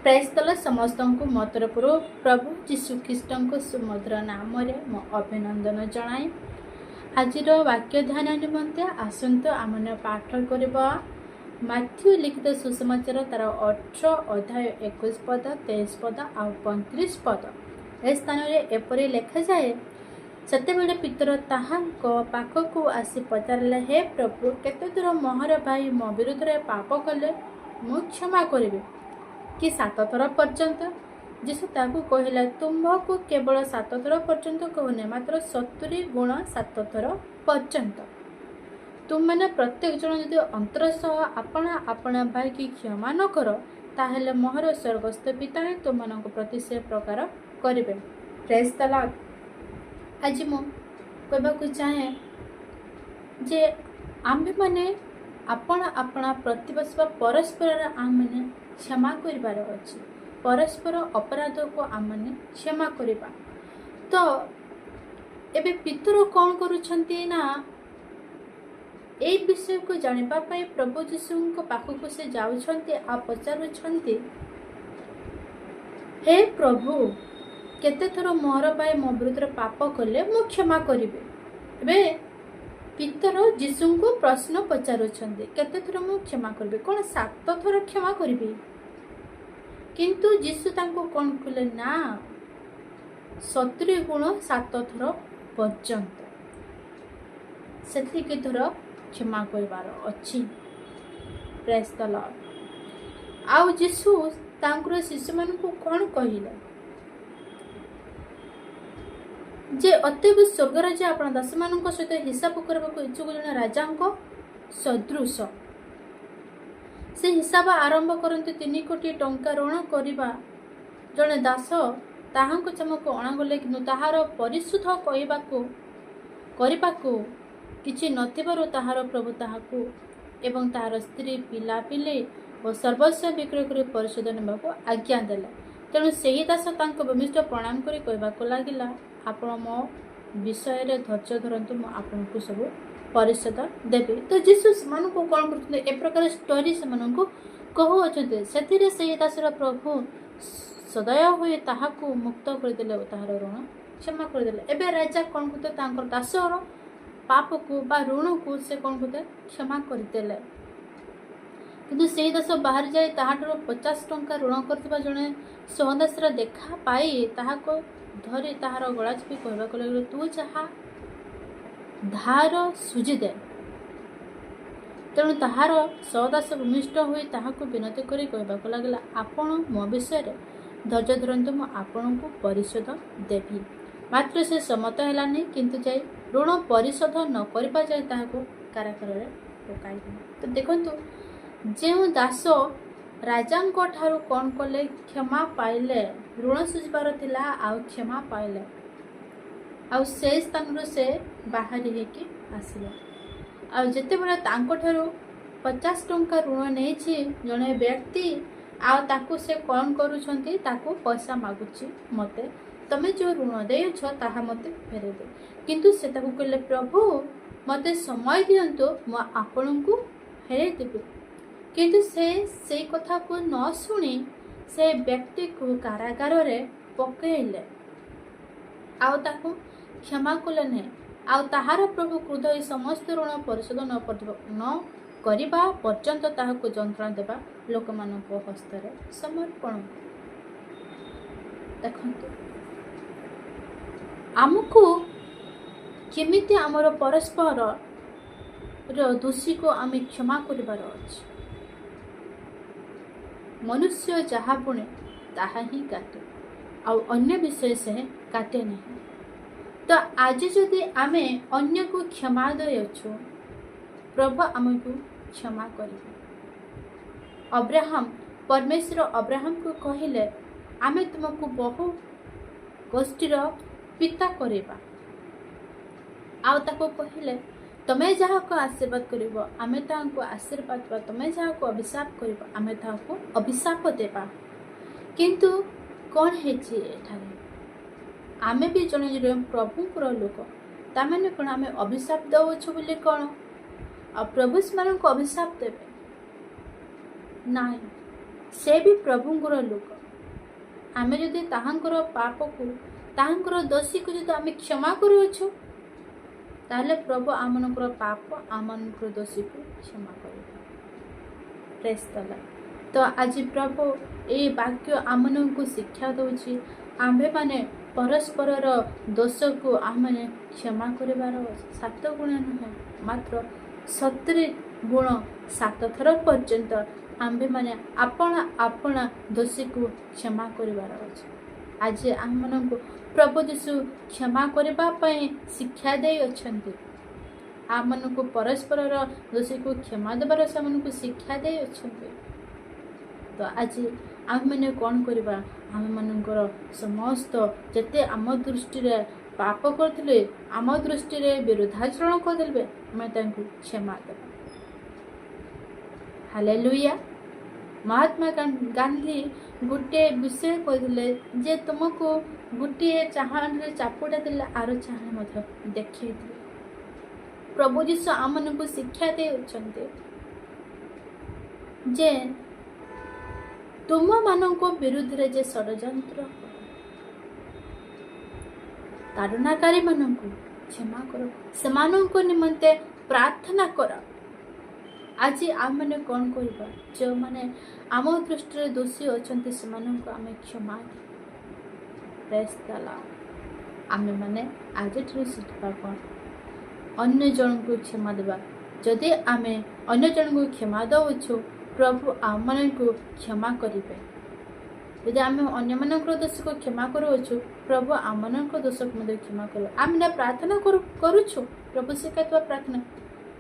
Press ତଲ ସମସ୍ତଙ୍କୁ ମୋ ତରଫରୁ ପ୍ରଭୁ ଯୀଶୁଖ୍ରୀଷ୍ଟଙ୍କ ସୁମଧୁର ନାମରେ ମୁଁ ଅଭିନନ୍ଦନ ଜଣାଏ। ଆଜିର ବାକ୍ୟ ଧ୍ୟାନ ନିମନ୍ତେ ଆସନ୍ତୁ ଆମେ ପାଠ କରିବା ମାଥ୍ୟୁ ଲିଖିତ ସୁସମାଚାର ତାର 18 ଅଧ୍ୟାୟ 21 ପଦ 23 ପଦ ଆଉ 35 ପଦ। ଏ ସ୍ଥାନରେ ଏପରି ଲେଖାଯାଏ, ସେତେବେଳେ ପିତର ତାହାଙ୍କ ପାଖକୁ ଆସି ପଚାରିଲେ, ହେ ପ୍ରଭୁ, କେତେ ଦୂର ମୋହର ଭାଇ ମୋ ବିରୁଦ୍ଧରେ ପାପ କଲେ ମୁଁ କ୍ଷମା କରିବି? କି 7 ଥର ପର୍ଯ୍ୟନ୍ତ? ଯୀଶୁ ତାକୁ କହିଲା, ତୁମ୍ଭକୁ କେବଳ 7 ଥର ପର୍ଯ୍ୟନ୍ତ କହୁନି, ମାତ୍ର 70 ଗୁଣ 7 ଥର ପର୍ଯ୍ୟନ୍ତ। ତୁମମାନେ ପ୍ରତ୍ୟେକ ଜଣ ଯଦି ଅନ୍ତର ସହ ଆପଣା ଭାଇକି କ୍ଷମା ନ କର, ତାହେଲେ ମୋହର ସ୍ୱର୍ଗସ୍ଥ ପିତା ହିଁ ତୁମମାନଙ୍କ ପ୍ରତି ସେ ପ୍ରକାର କରିବେ। ପ୍ରେଜ୍ ଦ ଲର୍ଡ। ଆଜି ମୁଁ କହିବାକୁ ଚାହେଁ ଯେ ଆମ୍ଭେମାନେ ଆପଣା ପ୍ରତିବର୍ଷ ପରସ୍ପରର ଆମମାନେ କ୍ଷମା କରିବାର ଅଛି। ପରସ୍ପର ଅପରାଧକୁ ଆମମାନେ କ୍ଷମା କରିବା। ତ ଏବେ ପିତର କ'ଣ କରୁଛନ୍ତି ନା, এই ବିଷୟକୁ ଜାଣିବା ପାଇଁ ପ୍ରଭୁ ଯୀଶୁଙ୍କ ପାଖକୁ ସେ ଯାଉଛନ୍ତି ଆଉ ପଚାରୁଛନ୍ତି, ହେ ପ୍ରଭୁ, କେତେଥର ମୋର ଭାଇ ମୋ ବିରୁଦ୍ଧରେ ପାପ କଲେ ମୁଁ କ୍ଷମା କରିବି? ଏବେ ପିତର ଯୀଶୁଙ୍କୁ ପ୍ରଶ୍ନ ପଚାରୁଛନ୍ତି, କେତେଥର ମୁଁ କ୍ଷମା କରିବି? କ'ଣ 7 ଥର କ୍ଷମା କରିବି? କିନ୍ତୁ ଯୀଶୁ ତାଙ୍କୁ କ'ଣ କହିଲେ ନା, 70 ଗୁଣ 7 ଥର ପର୍ଯ୍ୟନ୍ତ ସେତିକି ଥର କ୍ଷମା କରିବାର ଅଛି। ପ୍ରେଜ୍ ଦ ଲର୍ଡ। ଆଉ ଯୀଶୁ ତାଙ୍କର ଶିଷ୍ୟମାନଙ୍କୁ କ'ଣ କହିଲେ ଯେ ଅତଏବ ସ୍ୱର୍ଗରାଜ୍ୟ ଆପଣ ଦାସମାନଙ୍କ ସହିତ ହିସାବ କରିବାକୁ ଇଚ୍ଛୁକ ଜଣେ ରାଜାଙ୍କ ସଦୃଶ। ସେ ହିସାବ ଆରମ୍ଭ କରନ୍ତି। 3 କୋଟି ଟଙ୍କା ଋଣ କରିବା ଜଣେ ଦାସ ତାହାଙ୍କ ଚମକୁ ଅଣାଗଲେ, କିନ୍ତୁ ତାହାର ପରିଶୋଧ କରିବାକୁ କିଛି ନଥିବାରୁ ତାହାର ପ୍ରଭୁ ତାହାକୁ ଏବଂ ତାହାର ସ୍ତ୍ରୀ, ପିଲାପିଲି ଓ ସର୍ବସ୍ୱ ବିକ୍ରୟ କରି ପରିଶୋଧ ନେବାକୁ ଆଜ୍ଞା ଦେଲେ। ତେଣୁ ସେହି ଦାସ ତାଙ୍କ ଭୂମିଷ୍ଠ ପ୍ରଣାମ କରି କହିବାକୁ ଲାଗିଲା, ଆପଣ ମୋ ବିଷୟରେ ଧୈର୍ଯ୍ୟ ଧରନ୍ତୁ, ମୁଁ ଆପଣଙ୍କୁ ସବୁ ପରିଶୋଧ ଦେବି। ତ ଯୀଶୁ ସେମାନଙ୍କୁ କ'ଣ କରୁଛନ୍ତି, ଏ ପ୍ରକାର ଷ୍ଟୋରି ସେମାନଙ୍କୁ କହୁଅଛନ୍ତି। ସେଥିରେ ସେହି ଦାସର ପ୍ରଭୁ ସଦୟ ହୋଇ ତାହାକୁ ମୁକ୍ତ କରିଦେଲେ ଓ ତାହାର ଋଣ କ୍ଷମା କରିଦେଲେ। ଏବେ ରାଜା କ'ଣ କରୁଥିଲେ, ତାଙ୍କର ଦାସର ପାପକୁ ବା ଋଣକୁ ସେ କ'ଣ କରୁଥିଲେ, କ୍ଷମା କରିଦେଲେ। କିନ୍ତୁ ସେହି ଦାସ ବାହାରି ଯାଇ ତାହାଠାରୁ 50 ଟଙ୍କା ଋଣ କରିଥିବା ଜଣେ ସହଦାସର ଦେଖା ପାଇ ତାହାକୁ ଧରି ତାହାର ଗଳା ଚିପି କହିବାକୁ ଲାଗିଲେ, ତୁ ଯାହା ଧାର ସୁଝିଦେ। ତେଣୁ ତାହାର ସହଦାସ ଭୂମିଷ୍ଠ ହୋଇ ତାହାକୁ ବିନତି କରି କହିବାକୁ ଲାଗିଲା, ଆପଣ ମୋ ବିଷୟରେ ଧୈର୍ଯ୍ୟ ଧରନ୍ତୁ, ମୁଁ ଆପଣଙ୍କୁ ପରିଶୋଧ ଦେବି। ମାତ୍ର ସେ ସମ୍ମତ ହେଲାନି, କିନ୍ତୁ ଯାଇ ଋଣ ପରିଶୋଧ ନ କରିବା ଯାଏ ତାହାକୁ କାରାଗାରରେ ପକାଇଦେଲେ। ତ ଦେଖନ୍ତୁ, ଯେଉଁ ଦାସ ରାଜାଙ୍କ ଠାରୁ କ'ଣ କଲେ, କ୍ଷମା ପାଇଲେ, ଋଣ ସୁଝିବାର ଥିଲା ଆଉ କ୍ଷମା ପାଇଲେ, ଆଉ ସେ ସ୍ଥାନରୁ ସେ ବାହାରି ହେଇକି ଆସିଲେ। ଆଉ ଯେତେବେଳେ ତାଙ୍କଠାରୁ 50 ଟଙ୍କା ଋଣ ନେଇଛି ଜଣେ ବ୍ୟକ୍ତି, ଆଉ ତାକୁ ସେ କ'ଣ କରୁଛନ୍ତି, ତାକୁ ପଇସା ମାଗୁଛି, ମୋତେ ତମେ ଯେଉଁ ଋଣ ଦେଇଛ ତାହା ମୋତେ ଫେରାଇ ଦିଅ। କିନ୍ତୁ ସେ ତାକୁ କହିଲେ, ପ୍ରଭୁ ମୋତେ ସମୟ ଦିଅନ୍ତୁ, ମୁଁ ଆପଣଙ୍କୁ ଫେରାଇ ଦେବି। କିନ୍ତୁ ସେ ସେଇ କଥାକୁ ନ ଶୁଣି ସେ ବ୍ୟକ୍ତିକୁ କାରାଗାରରେ ପକାଇଲେ ଆଉ ତାକୁ କ୍ଷମା କଲେ ନାହିଁ। ଆଉ ତାହାର ପ୍ରଭୁ କ୍ରୋଧ ହୋଇ ସମସ୍ତ ଋଣ ପରିଶୋଧ ନ କରିବା ପର୍ଯ୍ୟନ୍ତ ତାହାକୁ ଯନ୍ତ୍ରଣା ଦେବା ଲୋକମାନଙ୍କ ହସ୍ତରେ ସମର୍ପଣ। ଦେଖନ୍ତୁ, ଆମକୁ କେମିତି ଆମର ପରସ୍ପରର ଦୋଷୀକୁ ଆମେ କ୍ଷମା କରିବାର ଅଛି। ମନୁଷ୍ୟ ଯାହା ବୁଣେ ତାହା ହିଁ କାଟେ, ଆଉ ଅନ୍ୟ ବିଷୟ ସେ କାଟେ ନାହିଁ। ତ ଆଜି ଯଦି ଆମେ ଅନ୍ୟକୁ କ୍ଷମା ଦେଇଅଛୁ, ପ୍ରଭୁ ଆମକୁ କ୍ଷମା କରିବେ। ପରମେଶ୍ୱର ଅବ୍ରାହମକୁ କହିଲେ, ଆମେ ତୁମକୁ ବହୁ ଗୋଷ୍ଠୀର ପିତା କରିବା। ଆଉ ତାକୁ କହିଲେ, ତମେ ଯାହାକୁ ଆଶୀର୍ବାଦ କରିବ ଆମେ ତାହାକୁ ଆଶୀର୍ବାଦ ଦେବା, ତମେ ଯାହାକୁ ଅଭିଶାପ କରିବ ଆମେ ତାହାକୁ ଅଭିଶାପ ଦେବା। କିନ୍ତୁ କ'ଣ ହେଇଛି ଏଠାରେ, ଆମେ ବି ଜଣେ ଜଣେ ପ୍ରଭୁଙ୍କର ଲୋକ, ତାମାନେ କ'ଣ ଆମେ ଅଭିଶାପ ଦେଉଛୁ ବୋଲି କ'ଣ ଆଉ ପ୍ରଭୁ ସେମାନଙ୍କୁ ଅଭିଶାପ ଦେବେ? ନାହିଁ। ସେ ବି ପ୍ରଭୁଙ୍କର ଲୋକ। ଆମେ ଯଦି ତାହାଙ୍କର ପାପକୁ ତାହାଙ୍କର ଦୋଷୀକୁ ଯଦି ଆମେ କ୍ଷମା କରୁଅଛୁ ତାହେଲେ ପ୍ରଭୁ ଆମମାନଙ୍କର ପାପ ଆମମାନଙ୍କର ଦୋଷୀକୁ କ୍ଷମା କରିବେ। ପ୍ରେଜ୍ ଦ ଲର୍ଡ। ତ ଆଜି ପ୍ରଭୁ ଏହି ବାକ୍ୟ ଆମମାନଙ୍କୁ ଶିକ୍ଷା ଦେଉଛି ଆମ୍ଭେମାନେ ପରସ୍ପରର ଦୋଷକୁ ଆମମାନେ କ୍ଷମା କରିବାର 7 ଗୁଣ ନୁହେଁ, ମାତ୍ର 70 ଗୁଣ 7 ଥର ପର୍ଯ୍ୟନ୍ତ ଆମ୍ଭେମାନେ ଆପଣା ଦୋଷୀକୁ କ୍ଷମା କରିବାର ଅଛି। ଆଜି ଆମମାନଙ୍କୁ ପ୍ରଭୁ ଯୀଶୁ କ୍ଷମା କରିବା ପାଇଁ ଶିକ୍ଷା ଦେଇଅଛନ୍ତି। ଆମମାନଙ୍କୁ ପରସ୍ପରର ଦୋଷୀକୁ କ୍ଷମା ଦେବାର ସେମାନଙ୍କୁ ଶିକ୍ଷା ଦେଇଅଛନ୍ତି। ତ ଆଜି ଆମେମାନେ କ'ଣ କରିବା? ଆମମାନଙ୍କର ସମସ୍ତ ଯେତେ ଆମ ଦୃଷ୍ଟିରେ ପାପ କରିଥିଲେ, ଆମ ଦୃଷ୍ଟିରେ ବିରୁଦ୍ଧାଚରଣ କରିଦେଲେ, ଆମେ ତାଙ୍କୁ କ୍ଷମା ଦେବା। ହାଲେଲୁୟା। ମହାତ୍ମା ଗାନ୍ଧୀ ଗୋଟିଏ ବିଷୟ କହିଥିଲେ ଯେ ତୁମକୁ ଗୋଟିଏ ଚାହାଣରେ ଚାପୁଡ଼ା ଦେଲେ ଆର ଚାହାଣ ମଧ୍ୟ ଦେଖେଇଥିଲେ। ପ୍ରଭୁ ଯୀଶୁ ଆମମାନଙ୍କୁ ଶିକ୍ଷା ଦେଉଛନ୍ତି ଯେ ତୁମମାନଙ୍କ ବିରୁଦ୍ଧରେ ଯେ ଷଡ଼ଯନ୍ତ୍ର ତାଡ଼ନାକାରୀମାନଙ୍କୁ କ୍ଷମା କର, ସେମାନଙ୍କ ନିମନ୍ତେ ପ୍ରାର୍ଥନା କର। ଆଜି ଆମେମାନେ କ'ଣ କରିବା? ଯେଉଁମାନେ ଆମ ଦୃଷ୍ଟିରେ ଦୋଷୀ ଅଛନ୍ତି ସେମାନଙ୍କୁ ଆମେ କ୍ଷମା ଦେବା। ଆମେମାନେ ଆଜିଠାରୁ ଶିଖିବା କ'ଣ? ଅନ୍ୟ ଜଣଙ୍କୁ କ୍ଷମା ଦେବା। ଯଦି ଆମେ ଅନ୍ୟ ଜଣଙ୍କୁ କ୍ଷମା ଦେଉଛୁ ପ୍ରଭୁ ଆମମାନଙ୍କୁ କ୍ଷମା କରିବେ। ଯଦି ଆମେ ଅନ୍ୟମାନଙ୍କର ଦୋଷକୁ କ୍ଷମା କରୁଅଛୁ ପ୍ରଭୁ ଆମମାନଙ୍କ ଦୋଷକୁ ମଧ୍ୟ କ୍ଷମା କରିବେ। ଆମେ ପ୍ରାର୍ଥନା କରୁଛୁ, ପ୍ରଭୁ ଶିଖାଇଥିବା ପ୍ରାର୍ଥନା,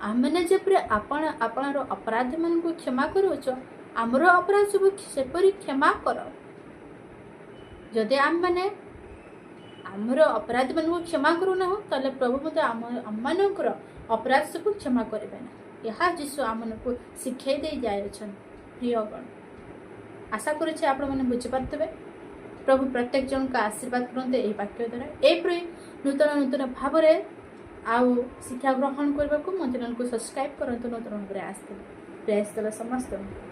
ଆମେମାନେ ଯେପରି ଆପଣାର ଅପରାଧମାନଙ୍କୁ କ୍ଷମା କରୁଅଛୁ ଆମର ଅପରାଧ ସବୁ ସେପରି କ୍ଷମା କର। ଯଦି ଆମେମାନେ ଆମର ଅପରାଧମାନଙ୍କୁ କ୍ଷମା କରୁନାହୁଁ ତାହେଲେ ପ୍ରଭୁ ମଧ୍ୟ ଆମମାନଙ୍କର ଅପରାଧ ସବୁ କ୍ଷମା କରିବେ ନା। ଏହା ଯୀଶୁ ଆମମାନଙ୍କୁ ଶିଖାଇ ଦେଇ ଯାଇଅଛନ୍ତି। ପ୍ରିୟଗଣ, ଆଶା କରୁଛି ଆପଣମାନେ ବୁଝିପାରୁଥିବେ। ପ୍ରଭୁ ପ୍ରତ୍ୟେକ ଜଣଙ୍କ ଆଶୀର୍ବାଦ କରନ୍ତୁ ଏହି ବାକ୍ୟ ଦ୍ୱାରା। ଏପରି ନୂତନ ଭାବରେ ଆଉ ଶିକ୍ଷା ଗ୍ରହଣ କରିବାକୁ ମୋ ଚ୍ୟାନେଲକୁ ସବସ୍କ୍ରାଇବ୍ କରନ୍ତୁ। ନୂତନ ଭାବରେ ଆସିଥିଲେ ପ୍ରେଜ୍ ଦ ଲର୍ଡ ସମସ୍ତଙ୍କୁ।